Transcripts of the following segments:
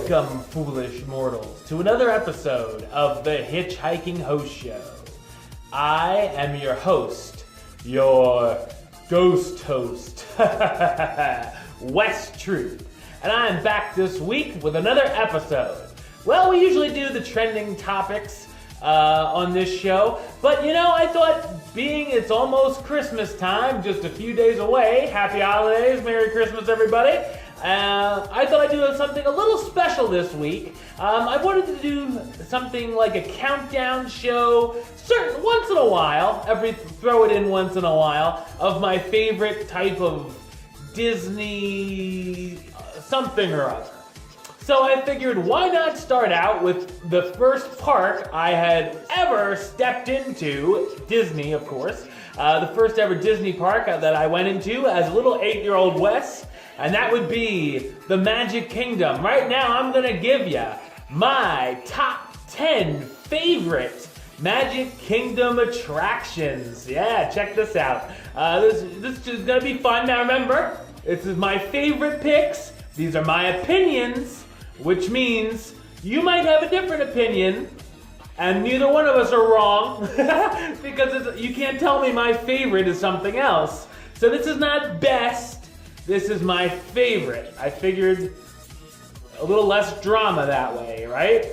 Welcome, foolish mortals, to another episode of the HitchHiking Host Show. I am your host, your ghost host, Wes Truth, and I am back this week with another episode. Well, we usually do the trending topics on this show, but I thought being it's almost Christmas time, just a few days away, happy holidays, Merry Christmas everybody, I thought I'd do something a little special this week. I wanted to do something like a countdown show, once in a while, throw it in once in a while, of my favorite type of Disney something or other. So I figured, why not start out with the first park I had ever stepped into, Disney of course, the first ever Disney park that I went into as a little 8-year-old Wes, and that would be the Magic Kingdom. Right now I'm gonna give you my top 10 favorite Magic Kingdom attractions. Yeah, check this out. This is gonna be fun. Now remember, this is my favorite picks. These are my opinions, which means you might have a different opinion, and neither one of us are wrong, because you can't tell me my favorite is something else. So this is not best, this is my favorite. I figured a little less drama that way, right?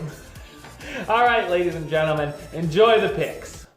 All right, ladies and gentlemen, enjoy the picks.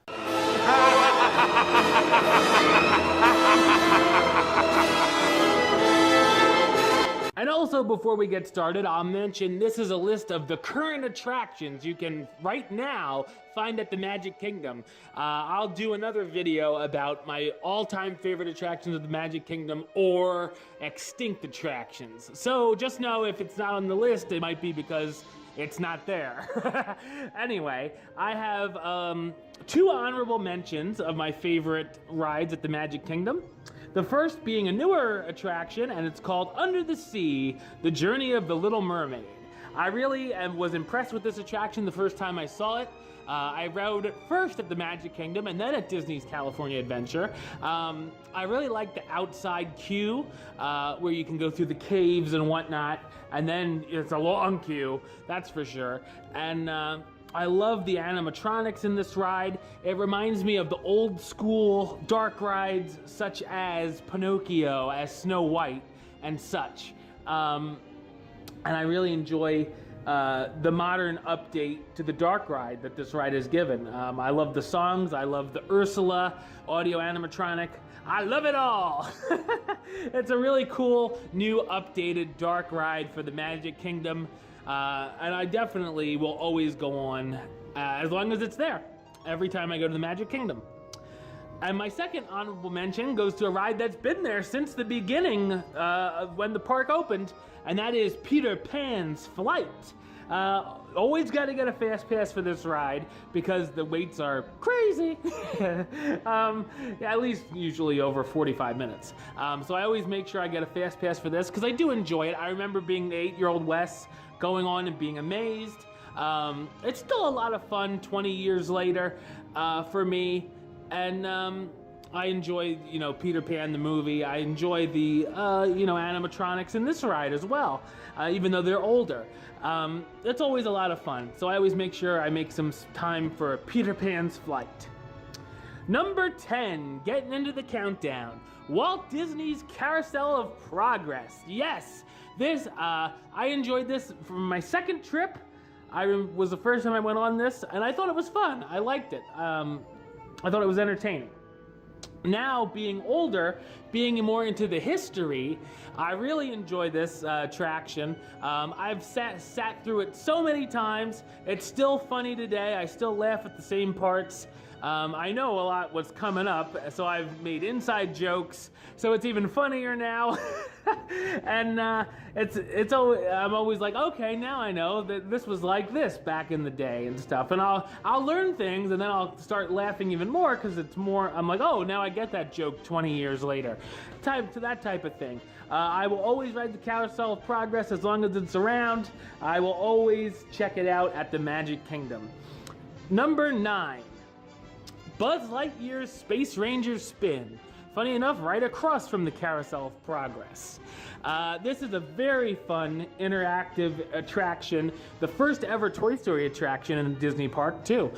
And also, before we get started, I'll mention this is a list of the current attractions you can, right now, find at the Magic Kingdom. I'll do another video about my all-time favorite attractions of the Magic Kingdom or extinct attractions. So just know if it's not on the list, it might be because it's not there. Anyway, I have two honorable mentions of my favorite rides at the Magic Kingdom. The first being a newer attraction, and it's called Under the Sea, The Journey of the Little Mermaid. I really was impressed with this attraction the first time I saw it. I rode it first at the Magic Kingdom and then at Disney's California Adventure. I really like the outside queue, where you can go through the caves and whatnot, and then it's a long queue, that's for sure. And I love the animatronics in this ride. It reminds me of the old school dark rides such as Pinocchio, as Snow White, and such. And I really enjoy the modern update to the dark ride that this ride is given. I love the songs, I love the Ursula audio animatronic. I love it all! It's a really cool, new, updated dark ride for the Magic Kingdom. And I definitely will always go on as long as it's there, every time I go to the Magic Kingdom. And my second honorable mention goes to a ride that's been there since the beginning, when the park opened, and that is Peter Pan's Flight. Always got to get a fast pass for this ride because the waits are crazy. At least usually over 45 minutes. So I always make sure I get a fast pass for this because I do enjoy it. I remember being the 8-year-old Wes, going on and being amazed. It's still a lot of fun 20 years later for me, and I enjoy Peter Pan the movie. I enjoy the animatronics in this ride as well, even though they're older. It's always a lot of fun, so I always make sure I make some time for Peter Pan's Flight. Number 10, getting into the countdown, Walt Disney's Carousel of Progress. Yes, this, I enjoyed this from my second trip. Was the first time I went on this, and I thought it was fun. I liked it. I thought it was entertaining. Now, being older, being more into the history, I really enjoy this attraction. I've sat through it so many times. It's still funny today. I still laugh at the same parts. I know a lot what's coming up, so I've made inside jokes, so it's even funnier now. And I'm always like, okay, now I know that this was like this back in the day and stuff, and I'll learn things, and then I'll start laughing even more because it's more. I'm like, oh, now I get that joke 20 years later, that type of thing. I will always ride the Carousel of Progress as long as it's around. I will always check it out at the Magic Kingdom. Number 9. Buzz Lightyear's Space Ranger Spin. funny enough, right across from the Carousel of Progress. This is a very fun, interactive attraction. The first ever Toy Story attraction in Disney Park, too.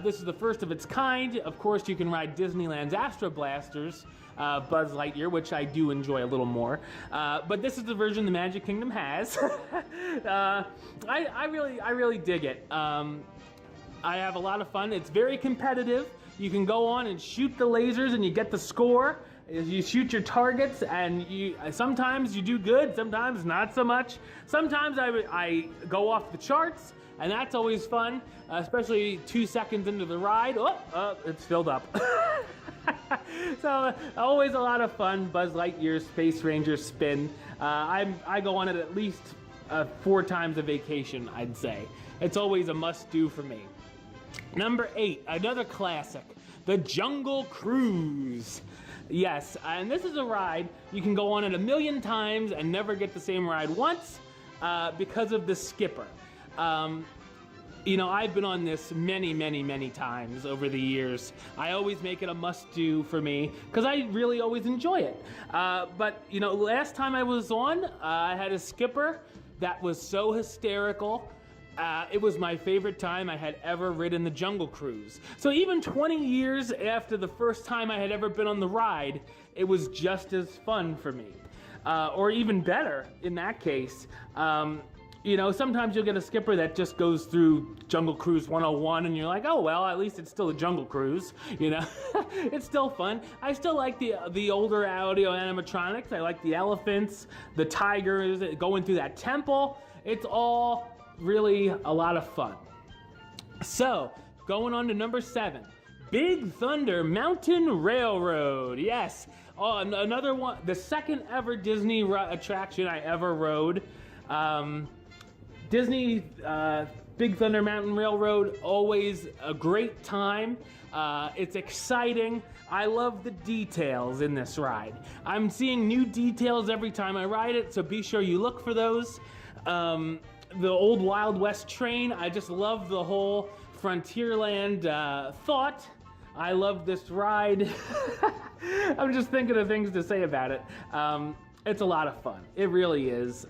This is the first of its kind. Of course, you can ride Disneyland's Astro Blasters, Buzz Lightyear, which I do enjoy a little more. But this is the version the Magic Kingdom has. I really dig it. I have a lot of fun. It's very competitive. You can go on and shoot the lasers and you get the score. You shoot your targets and sometimes you do good, sometimes not so much. Sometimes I go off the charts, and that's always fun, especially 2 seconds into the ride. Oh, it's filled up. So always a lot of fun. Buzz Lightyear Space Ranger spin. I go on it at least 4 times a vacation, I'd say. It's always a must-do for me. Number 8, another classic, the Jungle Cruise. Yes, and this is a ride you can go on it 1,000,000 times and never get the same ride once because of the skipper. You know, I've been on this many times over the years. I always make it a must-do for me because I really always enjoy it. But, you know, last time I was on, I had a skipper that was so hysterical. It was my favorite time I had ever ridden the Jungle Cruise. So even 20 years after the first time I had ever been on the ride, it was just as fun for me. Or even better in that case. You know, sometimes you'll get a skipper that just goes through Jungle Cruise 101 and you're like, oh, well, at least it's still a Jungle Cruise, you know? It's still fun. I still like the older audio animatronics. I like the elephants, the tigers going through that temple. It's all really a lot of fun. So, going on to number 7, Big Thunder Mountain Railroad. Yes, another one, the second ever Disney attraction I ever rode. Disney Big Thunder Mountain Railroad, always a great time. It's exciting. I love the details in this ride. I'm seeing new details every time I ride it, so be sure you look for those. The old Wild West train, I just love the whole Frontierland thought. I love this ride. I'm just thinking of things to say about it. It's a lot of fun. It really is.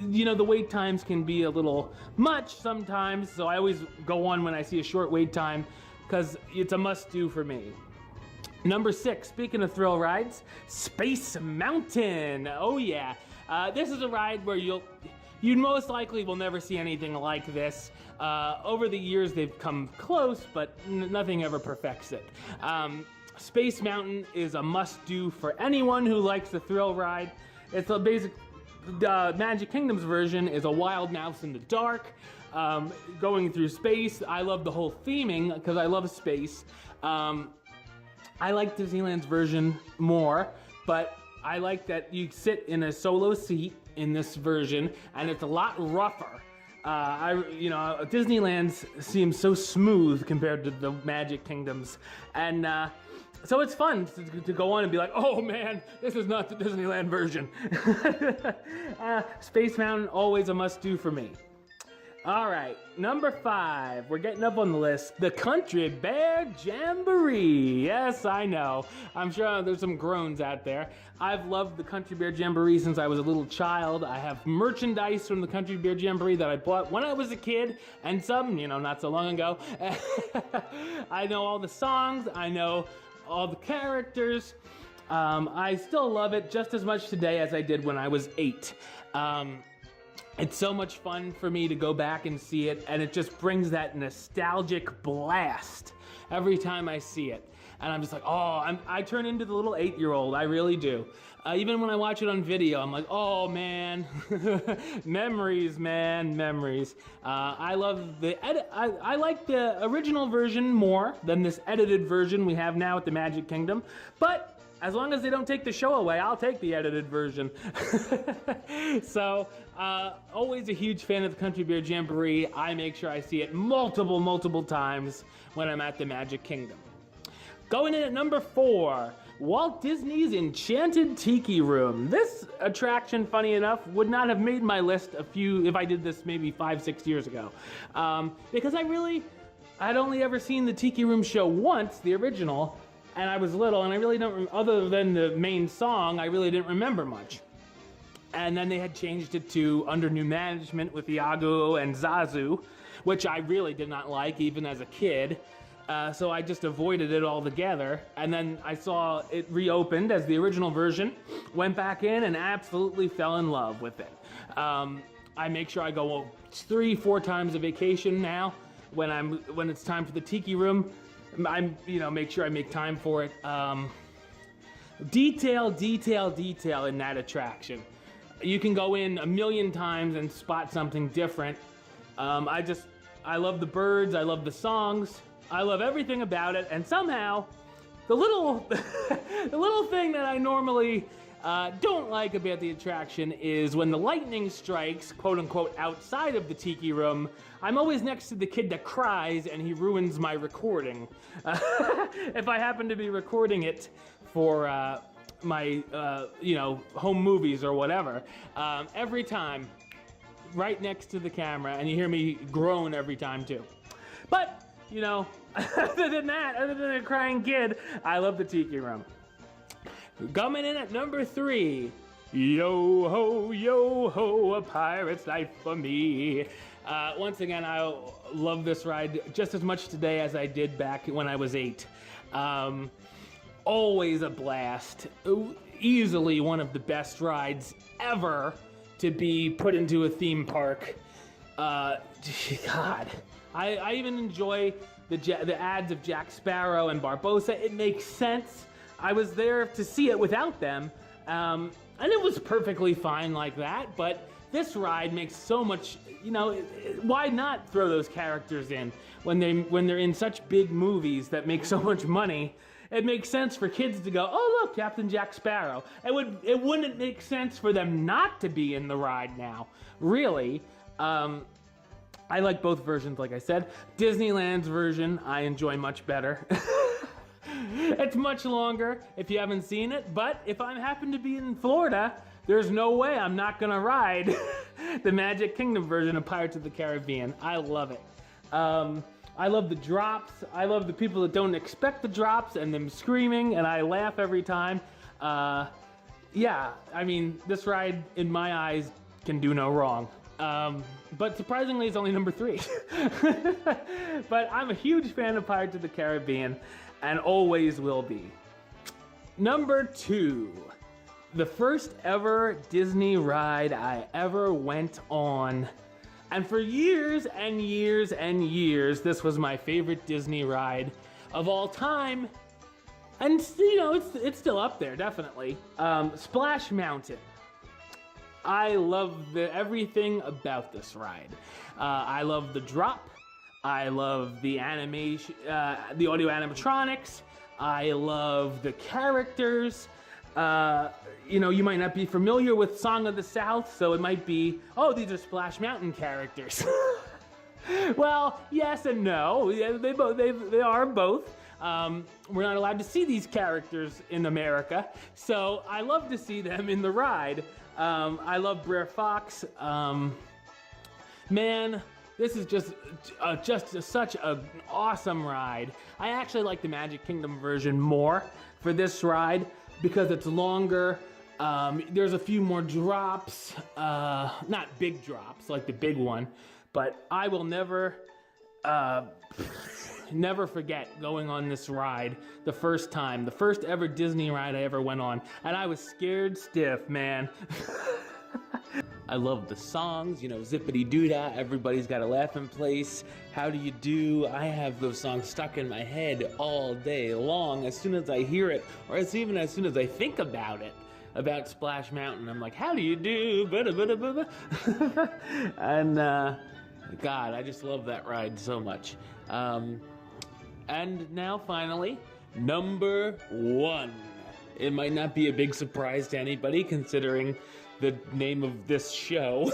You know, the wait times can be a little much sometimes, so I always go on when I see a short wait time because it's a must-do for me. Number 6, speaking of thrill rides, Space Mountain. Oh yeah. This is a ride where you most likely will never see anything like this. Over the years, they've come close, but nothing ever perfects it. Space Mountain is a must-do for anyone who likes the thrill ride. It's a basic, Magic Kingdom's version is a wild mouse in the dark, going through space. I love the whole theming because I love space. I like Disneyland's version more, but I like that you sit in a solo seat in this version, and it's a lot rougher. You know, Disneyland seems so smooth compared to the Magic Kingdoms, and so it's fun to go on and be like, oh man, this is not the Disneyland version. Space Mountain, always a must-do for me. All right, number 5, we're getting up on the list, the Country Bear Jamboree. Yes, I know. I'm sure there's some groans out there. I've loved the Country Bear Jamboree since I was a little child. I have merchandise from the Country Bear Jamboree that I bought when I was a kid, and some, you know, not so long ago. I know all the songs, I know all the characters. I still love it just as much today as I did when I was 8. It's so much fun for me to go back and see it, and it just brings that nostalgic blast every time I see it. And I'm just like, oh, I turn into the little 8-year-old, I really do. Even when I watch it on video, I'm like, oh man, memories, man, memories. I love the edit. I like the original version more than this edited version we have now at the Magic Kingdom, but as long as they don't take the show away, I'll take the edited version. So, always a huge fan of the Country Bear Jamboree. I make sure I see it multiple times when I'm at the Magic Kingdom. Going in at number 4, Walt Disney's Enchanted Tiki Room. This attraction, funny enough, would not have made my list if I did this maybe 5-6 years ago. Because I'd only ever seen the Tiki Room show once, the original, and I was little, and I really don't, other than the main song, I really didn't remember much. And then they had changed it to under new management with Iago and Zazu, which I really did not like even as a kid. So I just avoided it altogether. And then I saw it reopened as the original version, went back in and absolutely fell in love with it. I make sure I go 3-4 times a vacation now when it's time for the Tiki room. Make sure I make time for it. Detail in that attraction. You can go in a million times and spot something different. I love the birds, I love the songs, I love everything about it, and somehow, the little thing that I normally don't like about the attraction is when the lightning strikes, quote unquote, outside of the Tiki room, I'm always next to the kid that cries and he ruins my recording. If I happen to be recording it for my, home movies or whatever, every time, right next to the camera, and you hear me groan every time too. But, other than a crying kid, I love the Tiki room. Coming in at number 3, yo ho, a pirate's life for me. Once again, I love this ride just as much today as I did back when I was 8. Always a blast. Easily one of the best rides ever to be put into a theme park. God, I even enjoy the ads of Jack Sparrow and Barbossa. It makes sense. I was there to see it without them, and it was perfectly fine like that, but this ride makes so much, why not throw those characters in when they're in such big movies that make so much money? It makes sense for kids to go, oh look, Captain Jack Sparrow. It wouldn't make sense for them not to be in the ride now, really. I like both versions, like I said. Disneyland's version, I enjoy much better. It's much longer if you haven't seen it, but if I happen to be in Florida, there's no way I'm not gonna ride the Magic Kingdom version of Pirates of the Caribbean. I love it. I love the drops. I love the people that don't expect the drops and them screaming, and I laugh every time. Yeah, I mean, this ride, in my eyes, can do no wrong. But surprisingly, it's only number 3. But I'm a huge fan of Pirates of the Caribbean, and always will be. Number 2, the first ever Disney ride I ever went on. And for years and years and years, this was my favorite Disney ride of all time. And, it's still up there, definitely. Splash Mountain. I love everything about this ride. I love the drop. I love the animation, the audio animatronics. I love the characters. You might not be familiar with Song of the South, so it might be, oh, these are Splash Mountain characters. Well, yes and no. They are both. We're not allowed to see these characters in America, so I love to see them in the ride. I love Brer Fox. Man, this is just such an awesome ride. I actually like the Magic Kingdom version more for this ride because it's longer. There's a few more drops, not big drops like the big one, but I will never forget going on this ride the first ever Disney ride I ever went on, and I was scared stiff, man. I love the songs, Zippity Doo-Dah, Everybody's Got a Laughin' Place, How Do You Do? I have those songs stuck in my head all day long. As soon as I hear it, or even as soon as I think about it, about Splash Mountain, I'm like, how do you do? And, God, I just love that ride so much. And now, finally, number 1. It might not be a big surprise to anybody, considering the name of this show.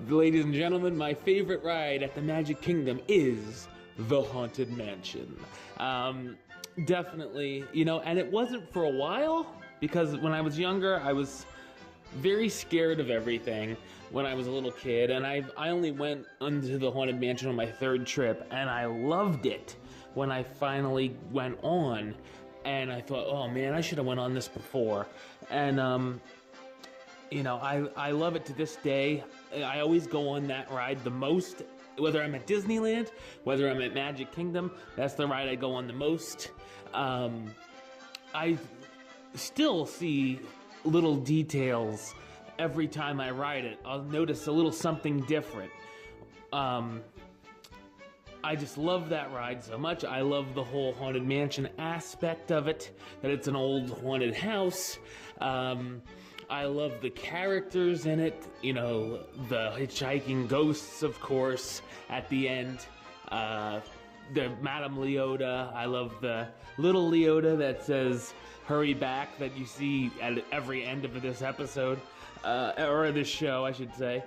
Ladies and gentlemen, my favorite ride at the Magic Kingdom is the Haunted Mansion. Definitely, and it wasn't for a while, because when I was younger, I was very scared of everything when I was a little kid, and I only went into the Haunted Mansion on my 3rd trip, and I loved it. when I finally went on, and I thought, oh man, I should have went on this before. And you know, I love it to this day. I always go on that ride the most, whether I'm at Disneyland, whether I'm at Magic Kingdom. That's the ride I go on the most. I still see little details every time I ride it. I'll notice a little something different. I just love that ride so much. I love the whole Haunted Mansion aspect of it, that it's an old haunted house. I love the characters in it, you know, the hitchhiking ghosts, of course, at the end. The Madame Leota. I love the little Leota that says, "Hurry back," that you see at every end of this episode, or this show, I should say.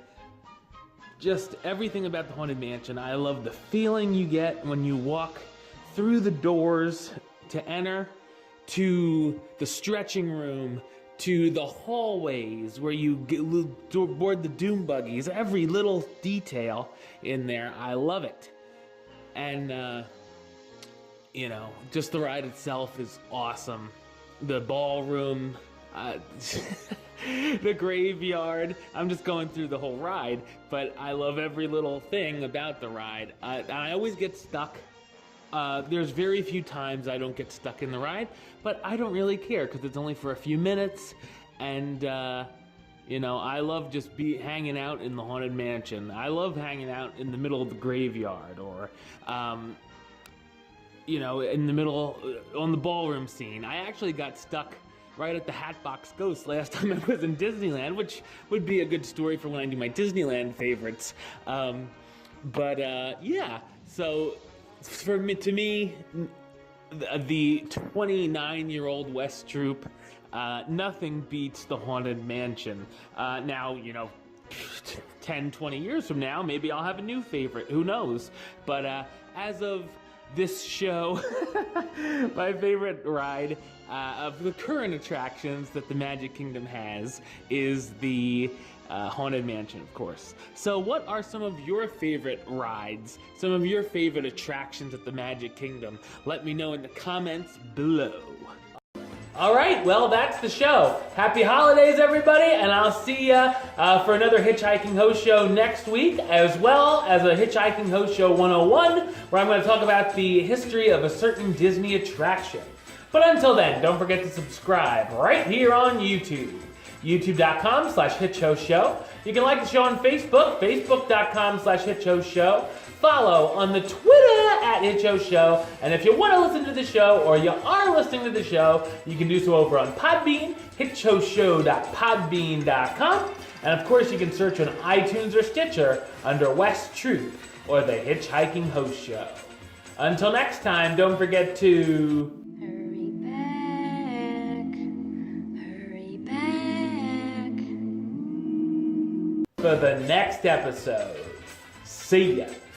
Just everything about the Haunted Mansion. I love the feeling you get when you walk through the doors to enter, to the stretching room, to the hallways where you board the doom buggies. Every little detail in there, I love it. And you know, just the ride itself is awesome. The ballroom, the graveyard. I'm just going through the whole ride, but I love every little thing about the ride. I always get stuck. There's very few times I don't get stuck in the ride, but I don't really care because it's only for a few minutes. And you know, I love just hanging out in the Haunted Mansion. I love hanging out in the middle of the graveyard, or you know, in the middle on the ballroom scene. I actually got stuck right at the Hatbox Ghost last time I was in Disneyland, which would be a good story for when I do my Disneyland favorites. Yeah, so to me, the 29-year-old West Troop, nothing beats the Haunted Mansion. Now, you know, 10, 20 years from now, maybe I'll have a new favorite, who knows? But as of this show, my favorite ride of the current attractions that the Magic Kingdom has is the Haunted Mansion, of course. So what are some of your favorite rides, some of your favorite attractions at the Magic Kingdom? Let me know in the comments below. All right, well, that's the show. Happy holidays, everybody, and I'll see ya for another Hitchhiking Host Show next week, as well as a Hitchhiking Host Show 101, where I'm going to talk about the history of a certain Disney attraction. But until then, don't forget to subscribe right here on YouTube. YouTube.com/HitchHostShow. You can like the show on Facebook, Facebook.com/HitchHostShow. Follow on the Twitter @HitchHostShow. And if you want to listen to the show, or you are listening to the show, you can do so over on Podbean, HitchHostShow.podbean.com. And of course, you can search on iTunes or Stitcher under West Troop or the Hitchhiking Host Show. Until next time, don't forget to for the next episode. See ya.